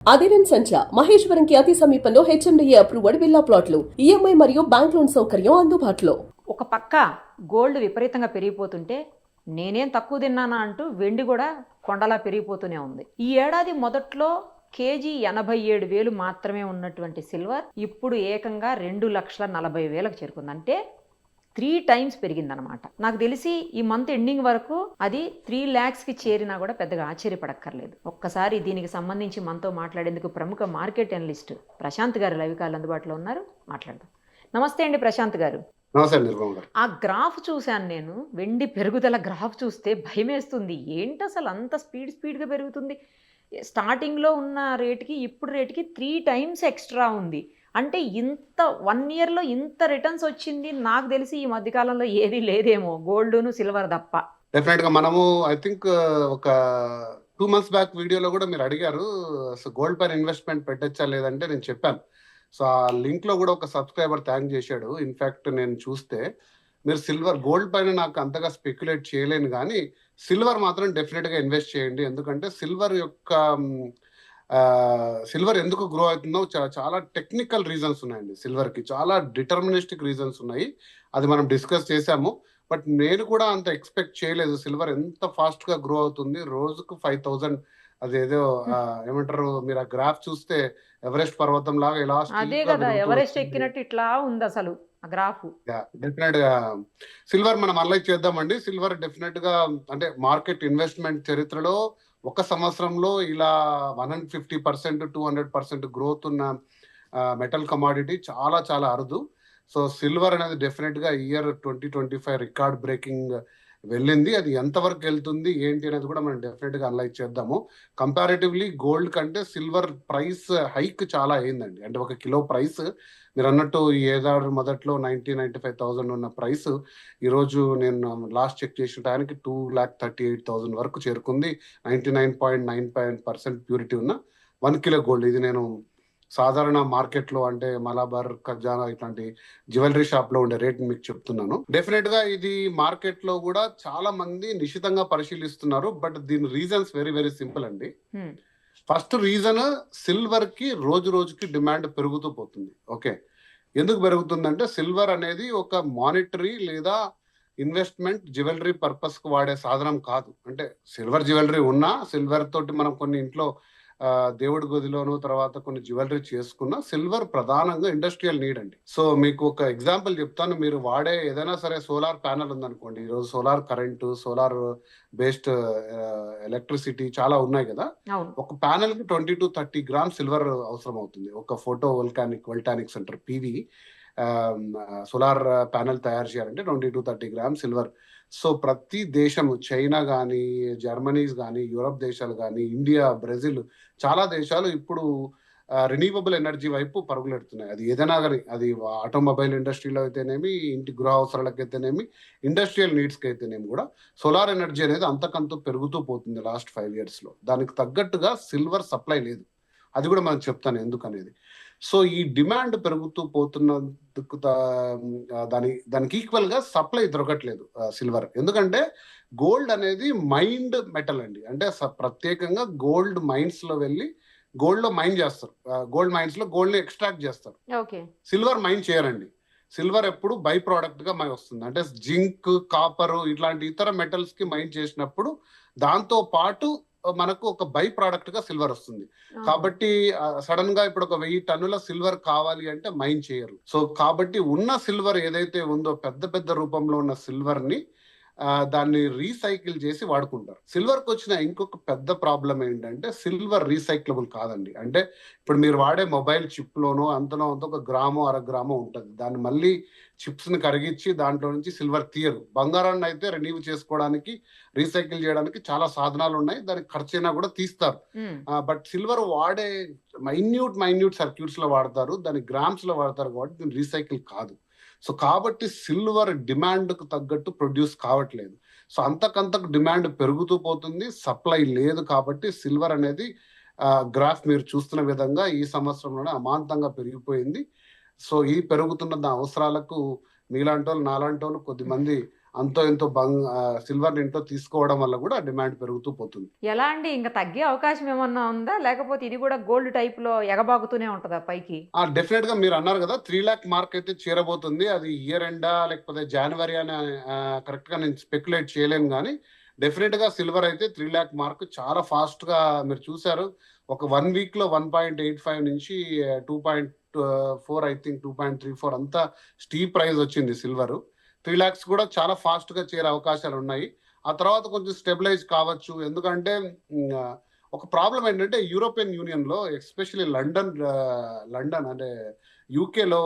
అదిరన్ సంచ మహేశ్వరంకి అతి సమీపంలో HMDA approved villa ప్లాట్లు ఈఎంఐ మరియు బ్యాంక్ లోన్ సౌకర్యం అందుబాటులో. ఒక పక్క గోల్డ్ విపరీతంగా పెరిగిపోతుంటే నేనేం తక్కువ తిన్నానా అంటూ వెండి కూడా కొండలా పెరిగిపోతూనే ఉంది. ఈ ఏడాది మొదట్లో కేజీ 87,000 మాత్రమే ఉన్నటువంటి సిల్వర్ ఇప్పుడు ఏకంగా 2,40,000కు చేరుకుంది. అంటే 3 times పెరిగిందనమాట. నాకు తెలిసి ఈ మంత్ ఎండింగ్ వరకు అది 3 lakhsకి చేరినా కూడా పెద్దగా ఆశ్చర్యపడక్కర్లేదు. ఒక్కసారి దీనికి సంబంధించి మనతో మాట్లాడేందుకు ప్రముఖ మార్కెట్ అనలిస్ట్ ప్రశాంత్ గారు లైవ్ కాల్ అందుబాటులో ఉన్నారు. మాట్లాడదాం. నమస్తే అండి ప్రశాంత్ గారు. ఆ గ్రాఫ్ చూశాను నేను, వెండి పెరుగుదల గ్రాఫ్ చూస్తే భయమేస్తుంది. ఏంటి అసలు అంత స్పీడ్గా పెరుగుతుంది? స్టార్టింగ్లో ఉన్న రేటుకి ఇప్పుడు రేటుకి 3 times ఎక్స్ట్రా ఉంది. అంటే ఇంత 1 yearలో ఇంత రిటర్న్స్ వచ్చింది నాకు తెలిసి ఈ మధ్యకాలంలో ఏది లేదేమో, గోల్డ్ను సిల్వర్ తప్ప. డెఫినెట్ గా మనము ఐ థింక్ ఒక 2 months బ్యాక్ వీడియోలో కూడా మీరు అడిగారు గోల్డ్ పైన ఇన్వెస్ట్మెంట్ పెట్టచ్చా లేదంటే నేను చెప్పాను. సో ఆ లింక్ లో కూడా ఒక సబ్స్క్రైబర్ థ్యాంక్ చేశాడు. ఇన్ఫాక్ట్ నేను చూస్తే మీరు సిల్వర్ గోల్డ్ పైన నాకు అంతగా స్పెక్యులేట్ చేయలేను, కానీ సిల్వర్ మాత్రం డెఫినెట్ గా ఇన్వెస్ట్ చేయండి. ఎందుకంటే సిల్వర్ ఎందుకు గ్రో అవుతుందో చాలా టెక్నికల్ రీజన్స్ ఉన్నాయండి. సిల్వర్ కి చాలా డిటర్మినిస్టిక్ రీజన్స్ ఉన్నాయి, అది మనం డిస్కస్ చేశాము. బట్ నేను కూడా అంత ఎక్స్పెక్ట్ చేయలేదు సిల్వర్ ఎంత ఫాస్ట్ గా గ్రో అవుతుంది. రోజుకు 5,000 అదేదో ఏమంటారు, మీరు ఆ గ్రాఫ్ చూస్తే ఎవరెస్ట్ పర్వతం లాగా ఇలా అదే కదా, ఎవరెస్ట్ ఎక్కినట్టు ఇట్లా ఉంది అసలు ఆ గ్రాఫ్. డెఫినెట్ గా సిల్వర్ మనం అనలైజ్ చేద్దామండి. సిల్వర్ డెఫినెట్ గా అంటే మార్కెట్ ఇన్వెస్ట్మెంట్ చరిత్రలో ఒక సంవత్సరంలో ఇలా 150%, 200% గ్రోత్ ఉన్న మెటల్ కమాడిటీ చాలా చాలా అరుదు. సో సిల్వర్ అనేది డెఫినెట్ గా ఇయర్ 2025 రికార్డ్ బ్రేకింగ్ వెళ్ళింది. అది ఎంతవరకు వెళ్తుంది ఏంటి అనేది కూడా మనం డెఫినెట్ గా అనలైజ్ చేద్దాము. కంపారిటివ్లీ గోల్డ్ కంటే సిల్వర్ ప్రైస్ హైక్ చాలా అయిందండి. అంటే ఒక కిలో ప్రైస్ మీరు అన్నట్టు ఈ ఏడాది మొదట్లో 95,000 ఉన్న ప్రైస్ ఈరోజు నేను లాస్ట్ చెక్ చేసిన టైంకి 2,38,000 వరకు చేరుకుంది. 99.9% ప్యూరిటీ ఉన్న 1 kilo గోల్డ్. ఇది నేను సాధారణ మార్కెట్ లో అంటే మలబార్, ఖజానా ఇట్లాంటి జ్యువెలరీ షాప్ లో ఉండే రేట్ మీకు చెప్తున్నాను. డెఫినెట్ గా ఇది మార్కెట్ లో కూడా చాలా మంది నిశితంగా పరిశీలిస్తున్నారు. బట్ దీని రీజన్స్ వెరీ వెరీ సింపుల్ అండి. ఫస్ట్ రీజన్, సిల్వర్ కి రోజు రోజుకి డిమాండ్ పెరుగుతూ పోతుంది. ఓకే, ఎందుకు పెరుగుతుందంటే సిల్వర్ అనేది ఒక మానిటరీ లేదా ఇన్వెస్ట్మెంట్ జ్యువెలరీ పర్పస్ కు వాడే సాధనం కాదు. అంటే సిల్వర్ జ్యువెలరీ ఉన్నా, సిల్వర్ తోటి మనం కొన్ని ఇంట్లో దేవుడి గదిలోను తర్వాత కొన్ని జ్యువెలరీ చేసుకున్న సిల్వర్ ప్రధానంగా ఇండస్ట్రియల్ నీడ్ అండి. సో మీకు ఒక ఎగ్జాంపుల్ చెప్తాను. మీరు వాడే ఏదైనా సరే సోలార్ ప్యానల్ ఉందనుకోండి, ఈరోజు solar current, solar based electricity చాలా ఉన్నాయి కదా. ఒక ప్యానల్ కి 20 to 30 grams సిల్వర్ అవసరం అవుతుంది. ఒక photovoltaic centre PV solar panel తయారు చేయాలంటే 20 to 30 grams సిల్వర్. సో ప్రతి దేశము, చైనా కానీ, జర్మనీస్ కానీ, యూరప్ దేశాలు కానీ, ఇండియా, బ్రెజిల్ చాలా దేశాలు ఇప్పుడు రెన్యూవబుల్ ఎనర్జీ వైపు పరుగులెడుతున్నాయి. అది ఏదైనా కానీ, అది ఆటోమొబైల్ ఇండస్ట్రీలో అయితేనేమి, ఇంటి గృహ అవసరాలకు అయితేనేమి, ఇండస్ట్రియల్ నీడ్స్కి అయితేనేమి కూడా సోలార్ ఎనర్జీ అనేది అంతకంత పెరుగుతూ పోతుంది లాస్ట్ 5 years లో. దానికి తగ్గట్టుగా సిల్వర్ సప్లై లేదు. అది కూడా మనం చెప్తాను ఎందుకనేది. సో ఈ డిమాండ్ పెరుగుతూ పోతున్నందుకు దానికి ఈక్వల్ గా సప్లై దొరకట్లేదు సిల్వర్. ఎందుకంటే గోల్డ్ అనేది మైండ్ మెటల్ అండి. అంటే ప్రత్యేకంగా గోల్డ్ మైన్స్ లో వెళ్ళి గోల్డ్ లో మైన్ చేస్తారు. గోల్డ్ మైన్స్ లో గోల్డ్ ని ఎక్స్ట్రాక్ట్ చేస్తారు. సిల్వర్ మైన్ చేయరండి. సిల్వర్ ఎప్పుడు బై ప్రోడక్ట్ గా వస్తుంది. అంటే జింక్, కాపర్ ఇట్లాంటి ఇతర మెటల్స్ కి మైన్ చేసినప్పుడు దాంతో పాటు మనకు ఒక బై ప్రోడక్ట్ గా సిల్వర్ వస్తుంది. కాబట్టి సడన్ గా ఇప్పుడు ఒక 1000 టన్నుల సిల్వర్ కావాలి అంటే మైన్ చేయరు. సో కాబట్టి ఉన్న సిల్వర్ ఏదైతే ఉందో పెద్ద పెద్ద రూపంలో ఉన్న సిల్వర్ ని దాన్ని రీసైకిల్ చేసి వాడుకుంటారు. సిల్వర్ కి వచ్చిన ఇంకొక పెద్ద ప్రాబ్లం ఏంటంటే సిల్వర్ రీసైక్లబుల్ కాదండి. అంటే ఇప్పుడు మీరు వాడే మొబైల్ చిప్ లోనో అంతలో అంత 1 గ్రామో 1/2 గ్రామో ఉంటుంది. దాన్ని మళ్ళీ చిప్స్ ని కరిగించి దాంట్లో నుంచి సిల్వర్ తీయరు. బంగారాన్ని అయితే రెన్యూ చేసుకోవడానికి, రీసైకిల్ చేయడానికి చాలా సాధనాలు ఉన్నాయి, దానికి ఖర్చు అయినా కూడా తీస్తారు. బట్ సిల్వర్ వాడే మైన్యూట్ సర్క్యూట్స్ లో వాడతారు, దాన్ని గ్రామ్స్ లో వాడతారు కాబట్టి దీన్ని రీసైకిల్ కాదు. సో కాబట్టి సిల్వర్ డిమాండ్ కు తగ్గట్టు ప్రొడ్యూస్ కావట్లేదు. సో అంతకంతకు డిమాండ్ పెరుగుతూ పోతుంది, సప్లై లేదు. కాబట్టి సిల్వర్ అనేది గ్రాఫ్ మీరు చూస్తున్న విధంగా ఈ సంవత్సరంలోనే అమాంతంగా పెరిగిపోయింది. సో ఈ పెరుగుతున్న అవసరాలకు మీలాంటి వాళ్ళు, నాలాంటి వాళ్ళు, కొద్దిమంది అంతో ఎంతో సిల్వర్ ఇంట్లో తీసుకోవడం వల్ల కూడా డిమాండ్ పెరుగుతూ పోతుంది. ఎలా అండి? ఇంక తగ్గే అవకాశం ఏమన్నా ఉందా? లేకపోతే ఇది కూడా గోల్డ్ టైప్‌లో ఎగబాకుతూనే ఉంటదా పైకి? డెఫినెట్ గా మీరు అన్నారు కదా 3 లాక్ మార్క్ అయితే చేరబోతుంది. అది ఇయర్ ఎండా లేకపోతే జనవరి అని కరెక్ట్ గా నేను స్పెక్యులేట్ చేయలేను కానీ డెఫినెట్ గా సిల్వర్ అయితే 3 లాక్ మార్క్ చాలా ఫాస్ట్ గా మీరు చూసారు. ఒక 1 వీక్ లో 1.85 నుంచి 2.4 ఐ థింక్ 2.34 అంతా స్టీప్ ప్రైస్ వచ్చింది సిల్వర్. 3 లాక్స్ కూడా చాలా ఫాస్ట్ గా చేరే అవకాశాలు ఉన్నాయి. ఆ తర్వాత కొంచెం స్టెబిలైజ్ కావచ్చు. ఎందుకంటే ఒక ప్రాబ్లం ఏంటంటే యూరోపియన్ యూనియన్ లో ఎస్పెషల్లీ లండన్ అంటే యూకేలో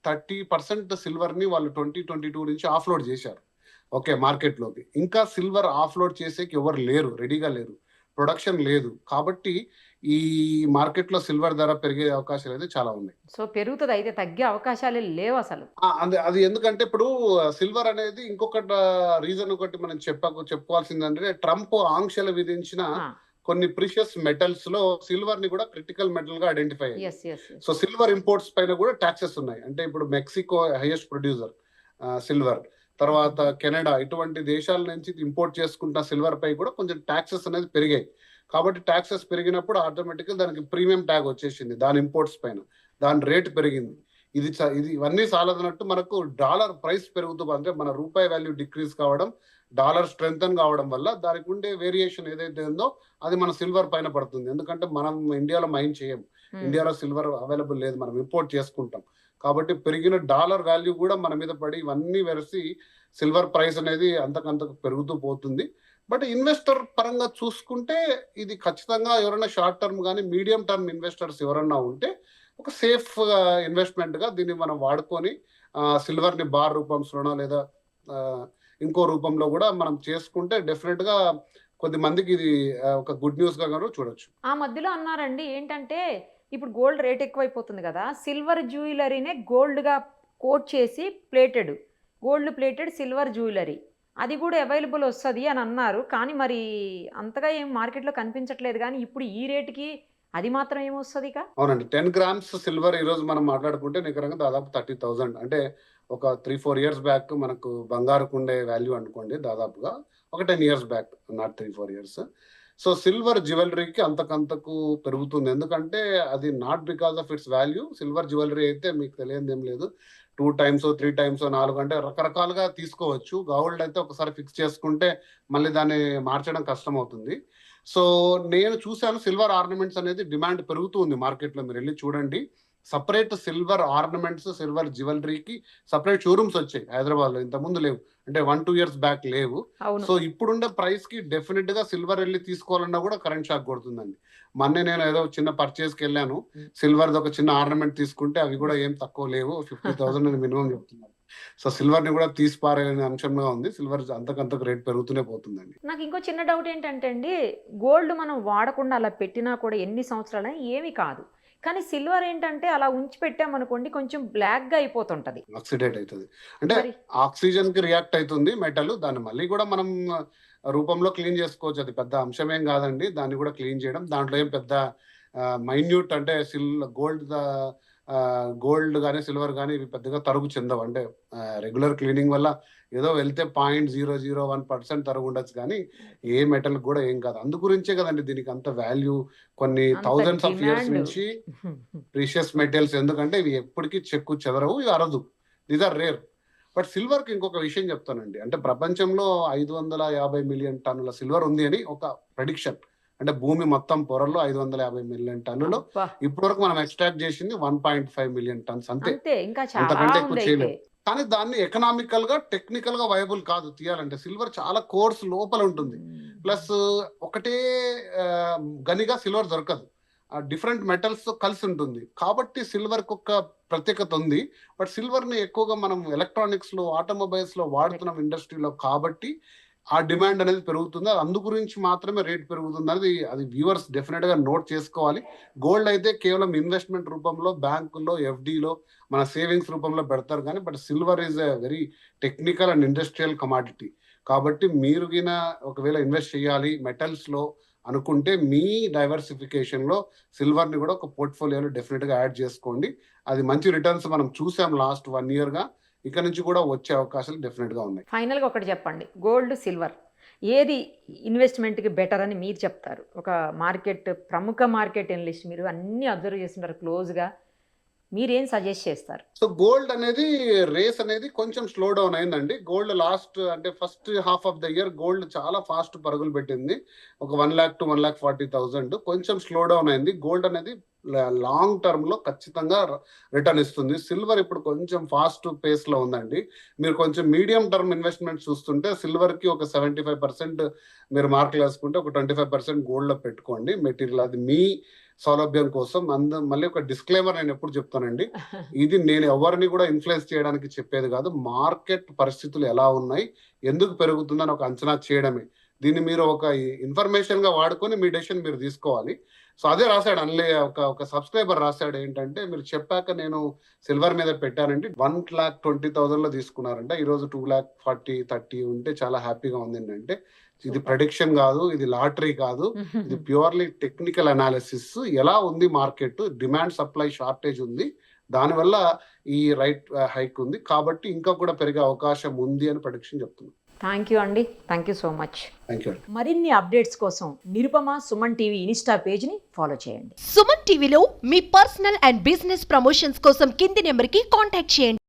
30% సిల్వర్ ని వాళ్ళు 2022 నుంచి ఆఫ్లోడ్ చేశారు. ఓకే, మార్కెట్లోకి ఇంకా సిల్వర్ ఆఫ్లోడ్ చేసేకి ఎవరు లేరు, రెడీగా లేరు, ప్రొడక్షన్ లేదు. కాబట్టి ఈ మార్కెట్లో సిల్వర్ ధర పెరిగే అవకాశాలు అయితే చాలా ఉన్నాయి. సో పెరుగుతది అయితే తగ్గే అవకాశాలే లేవు అసలు. అది ఎందుకంటే ఇప్పుడు సిల్వర్ అనేది ఇంకొక రీజన్ ఒకటి మనం చెప్పుకోవాల్సిందంటే ట్రంప్ ఆంక్షలు విధించిన ఆ! కొన్ని ప్రీషియస్ మెటల్స్ లో సిల్వర్ ని కూడా క్రిటికల్ మెటల్ గా ఐడెంటిఫై అయ్యింది. Yes. Yes. So silver imports పైన కూడా ట్యాక్సెస్ ఉన్నాయి. అంటే ఇప్పుడు మెక్సికో హైయెస్ట్ ప్రొడ్యూసర్ సిల్వర్, తర్వాత కెనడా, ఇటువంటి దేశాల నుంచి ఇంపోర్ట్ చేసుకుంటున్న సిల్వర్ పై కూడా కొంచెం ట్యాక్సెస్ అనేది పెరిగాయి. కాబట్టి ట్యాక్సెస్ పెరిగినప్పుడు ఆటోమేటిక్గా దానికి ప్రీమియం ట్యాగ్ వచ్చేసింది దాని ఇంపోర్ట్స్ పైన, దాని రేట్ పెరిగింది. ఇవన్నీ సాలదన్నట్టు మనకు డాలర్ ప్రైస్ పెరుగుతూ, అంటే మన రూపాయి వాల్యూ డిక్రీజ్ కావడం, డాలర్ స్ట్రెంగ్తన్ కావడం వల్ల దానికి ఉండే వేరియేషన్ ఏదైతే ఉందో అది మన సిల్వర్ పైన పడుతుంది. ఎందుకంటే మనం ఇండియాలో మైన్ చేయం, ఇండియాలో సిల్వర్ అవైలబుల్ లేదు, మనం ఇంపోర్ట్ చేసుకుంటాం. కాబట్టి పెరిగిన డాలర్ వాల్యూ కూడా మన మీద పడి ఇవన్నీ వెరసి సిల్వర్ ప్రైస్ అనేది అంతకంతకు పెరుగుతూ పోతుంది. బట్ ఇన్వెస్టర్ పరంగా చూసుకుంటే ఇది ఖచ్చితంగా ఎవరైనా షార్ట్ టర్మ్ కానీ మీడియం టర్మ్ ఇన్వెస్టర్స్ ఎవరన్నా ఉంటే ఒక సేఫ్ ఇన్వెస్ట్మెంట్ గా దీన్ని మనం వాడుకొని సిల్వర్ ని బార్ రూపంలోనో లేదా ఇంకో రూపంలో కూడా మనం చేసుకుంటే డెఫినెట్ గా కొద్ది మందికి ఇది ఒక గుడ్ న్యూస్ గా కూడా చూడొచ్చు. ఆ మధ్యలో అన్నారండి ఏంటంటే ఇప్పుడు గోల్డ్ రేట్ ఎక్కువైపోతుంది కదా, సిల్వర్ జ్యువెలరీనే గోల్డ్గా కోట్ చేసి గోల్డ్ ప్లేటెడ్ సిల్వర్ జ్యువెలరీ అది కూడా అవైలబుల్ వస్తుంది అని అన్నారు. కానీ మరి అంతగా ఏం మార్కెట్లో కనిపించట్లేదు. కానీ ఇప్పుడు ఈ రేటుకి అది మాత్రం ఏమొస్తుంది ఇక? అవునండి, 10 గ్రామ్స్ సిల్వర్ ఈ రోజు మనం మాట్లాడుకుంటే నికరంగా దాదాపు 30,000. అంటే ఒక 3-4 ఇయర్స్ బ్యాక్ మనకు బంగారుకు ఉండే వాల్యూ అనుకోండి దాదాపుగా ఒక 10 years back, not 3-4 years. So silver జ్యువెలరీకి అంతకంతకు పెరుగుతుంది. ఎందుకంటే అది not because of its value. Silver jewellery అయితే మీకు తెలియదు ఏం లేదు, 2 టైమ్స్ 3 టైమ్స్ 4 అంటే రకరకాలుగా తీసుకోవచ్చు. గోల్డ్ అయితే ఒకసారి ఫిక్స్ చేసుకుంటే మళ్ళీ దాన్ని మార్చడం కష్టం అవుతుంది. సో నేను చూశాను సిల్వర్ ఆర్నమెంట్స్ అనేది డిమాండ్ పెరుగుతుంది మార్కెట్లో. మీరు వెళ్ళి చూడండి, సపరేట్ సిల్వర్ ఆర్నమెంట్స్, సిల్వర్ జ్యువెలరీకి సపరేట్ షోరూమ్స్ వచ్చాయి హైదరాబాద్ లో. ఇంతకుముందు లేవు, అంటే 1-2 ఇయర్స్ బ్యాక్ లేవు. సో ఇప్పుడుండే ప్రైస్ కి డెఫినెట్ గా సిల్వర్ వెళ్ళి తీసుకోవాలన్నా కూడా కరెంట్ షాక్ కొడుతుందండి. మొన్నే నేను ఏదో చిన్న పర్చేస్ కి వెళ్ళాను, సిల్వర్ ఒక చిన్న ఆర్నమెంట్ తీసుకుంటే అవి కూడా ఏం తక్కువ లేవు, 50,000 మినిమం చెప్తున్నారు. సో సిల్వర్ ని కూడా తీసిపారేనే అంశంగా ఉంది. సిల్వర్ అంతకంతకు రేట్ పెరుగుతూనే పోతుందండి. నాకు ఇంకో చిన్న డౌట్ ఏంటంటే అండి, గోల్డ్ మనం వాడకుండా అలా పెట్టినా కూడా ఎన్ని సంవత్సరాలైనా ఏమీ కాదు. కానీ సిల్వర్ ఏంటంటే అలా ఉంచి పెట్టామనుకోండి కొంచెం బ్లాక్ గా అయిపోతుంటది, ఆక్సిడేట్ అవుతుంది. అంటే ఆక్సిజన్ కి రియాక్ట్ అవుతుంది మెటల్. దాన్ని మళ్ళీ కూడా మనం రూపంలో క్లీన్ చేసుకోవచ్చు, అది పెద్ద అంశం ఏం కాదండి. దాన్ని కూడా క్లీన్ చేయడం, దాంట్లో ఏం పెద్ద మైన్యూట్ అంటే గోల్డ్ కానీ సిల్వర్ కానీ ఇవి పెద్దగా తరుగు చెందవు. అంటే రెగ్యులర్ క్లీనింగ్ వల్ల ఏదో వెళ్తే 0.001% తరుగు ఉండొచ్చు, కానీ ఏ మెటల్ కూడా ఏం కాదు. అందు గురించే కదండి దీనికి అంత వాల్యూ. కొన్ని థౌజండ్స్ ఆఫ్ ఇయర్స్ నుంచి ప్రీషియస్ మెటల్స్, ఎందుకంటే ఇవి ఎప్పటికీ చెక్కు చెదరవు, ఇవి అరదు, these are rare. But silver కి ఇంకొక విషయం చెప్తానండి. అంటే ప్రపంచంలో 550 మిలియన్ టన్నుల సిల్వర్ ఉంది అని ఒక ప్రెడిక్షన్. అంటే భూమి మొత్తం పొరల్లో 550 మిలియన్ టన్నులు. ఇప్పటి వరకు మనం ఎక్స్ట్రాక్ట్ చేసింది 1.5 మిలియన్ టన్స్ అంతే, అంతకంటే ఎక్కువ చేయలేదు. కానీ దాన్ని ఎకనామికల్ గా టెక్నికల్ గా వైబుల్ కాదు తీయాలంటే. సిల్వర్ చాలా కోర్స్ లోపల ఉంటుంది, ప్లస్ ఒకటే గనిగా సిల్వర్ దొరకదు, డిఫరెంట్ మెటల్స్ తో కలిసి ఉంటుంది. కాబట్టి సిల్వర్ కి ఒక ప్రత్యేకత ఉంది. బట్ సిల్వర్ ని ఎక్కువగా మనం ఎలక్ట్రానిక్స్ లో, ఆటోమొబైల్స్ లో వాడుతున్నాం ఇండస్ట్రీలో, కాబట్టి ఆ డిమాండ్ అనేది పెరుగుతుంది. అది అందు గురించి మాత్రమే రేట్ పెరుగుతుంది అనేది అది వ్యూవర్స్ డెఫినెట్ గా నోట్ చేసుకోవాలి. గోల్డ్ అయితే కేవలం ఇన్వెస్ట్మెంట్ రూపంలో, బ్యాంకుల్లో, ఎఫ్డీలో, మన సేవింగ్స్ రూపంలో పెడతారు. కానీ but silver is a very technical and industrial commodity. కాబట్టి మీరు ఒకవేళ ఇన్వెస్ట్ చేయాలి మెటల్స్ లో అనుకుంటే మీ డైవర్సిఫికేషన్ లో సిల్వర్ ని కూడా ఒక పోర్ట్ఫోలియోలో డెఫినెట్ గా యాడ్ చేసుకోండి. అది మంచి రిటర్న్స్ మనం చూసాం లాస్ట్ 1 year గా. ఇక నుంచి కూడా వచ్చే అవకాశాలు డెఫినెట్ గా ఉన్నాయి. ఫైనల్గా ఒకటి చెప్పండి, గోల్డ్ సిల్వర్ ఏది ఇన్వెస్ట్మెంట్కి బెటర్ అని మీరు చెప్తారు? ఒక ప్రముఖ మార్కెట్ ఎనలిస్ట్, మీరు అన్నీ అబ్జర్వ్ చేస్తుంటారు క్లోజ్గా, మీరేం సజెస్ట్ చేస్తారు? సో గోల్డ్ అనేది రేస్ అనేది కొంచెం స్లో డౌన్ అయిందండి. గోల్డ్ లాస్ట్ అంటే first half of the year gold చాలా ఫాస్ట్ పరుగులు పెట్టింది, ఒక 1 lakh to 1,40,000. కొంచెం స్లో డౌన్ అయింది. గోల్డ్ అనేది లాంగ్ టర్మ్ లో ఖచ్చితంగా రిటర్న్ ఇస్తుంది. సిల్వర్ ఇప్పుడు కొంచెం ఫాస్ట్ పేస్ లో ఉందండి. మీరు కొంచెం మీడియం టర్మ్ ఇన్వెస్ట్మెంట్ చూస్తుంటే సిల్వర్ కి ఒక 75% మీరు మార్కులు వేసుకుంటే ఒక 25% గోల్డ్ లో పెట్టుకోండి మెటీరియల్. అది మీ సౌలభ్యం కోసం. మళ్ళీ ఒక డిస్క్లైమర్ నేను ఎప్పుడు చెప్తానండి, ఇది నేను ఎవరిని కూడా ఇన్ఫ్లుయెన్స్ చేయడానికి చెప్పేది కాదు. మార్కెట్ పరిస్థితులు ఎలా ఉన్నాయి, ఎందుకు పెరుగుతుందని ఒక అంచనా చేయడమే. దీన్ని మీరు ఒక ఇన్ఫర్మేషన్ గా వాడుకొని మీ డెసిషన్ మీరు తీసుకోవాలి. సో అదే రాశాడు అన్లే ఒక సబ్స్క్రైబర్ రాశాడు ఏంటంటే, మీరు చెప్పాక నేను సిల్వర్ మీద పెట్టానండి, 1,20,000 లో తీసుకున్నారంట, ఈరోజు 2,40,30 ఉంటే చాలా హ్యాపీగా ఉంది అంటే. ఇది ప్రెడిక్షన్ కాదు, ఇది లాటరీ కాదు, ఇది ప్యూర్లీ టెక్నికల్ అనాలిసిస్. ఎలా ఉంది మార్కెట్, డిమాండ్ సప్లై షార్టేజ్ ఉంది, దానివల్ల ఈ రైట్ హైక్ ఉంది కాబట్టి ఇంకా కూడా పెరిగే అవకాశం ఉంది అని ప్రెడిక్షన్ చెప్తున్నాను. థ్యాంక్ యూ అండి, thank you so much. Thank you. మరిన్ని అప్డేట్స్ కోసం నిరుపమ సుమన్ టీవీ ఇన్స్టా పేజ్ని ఫాలో చేయండి. సుమన్ టీవీలో మీ పర్సనల్ అండ్ బిజినెస్ ప్రమోషన్స్ కోసం కింది నెంబర్కి కాంటాక్ట్ చేయండి.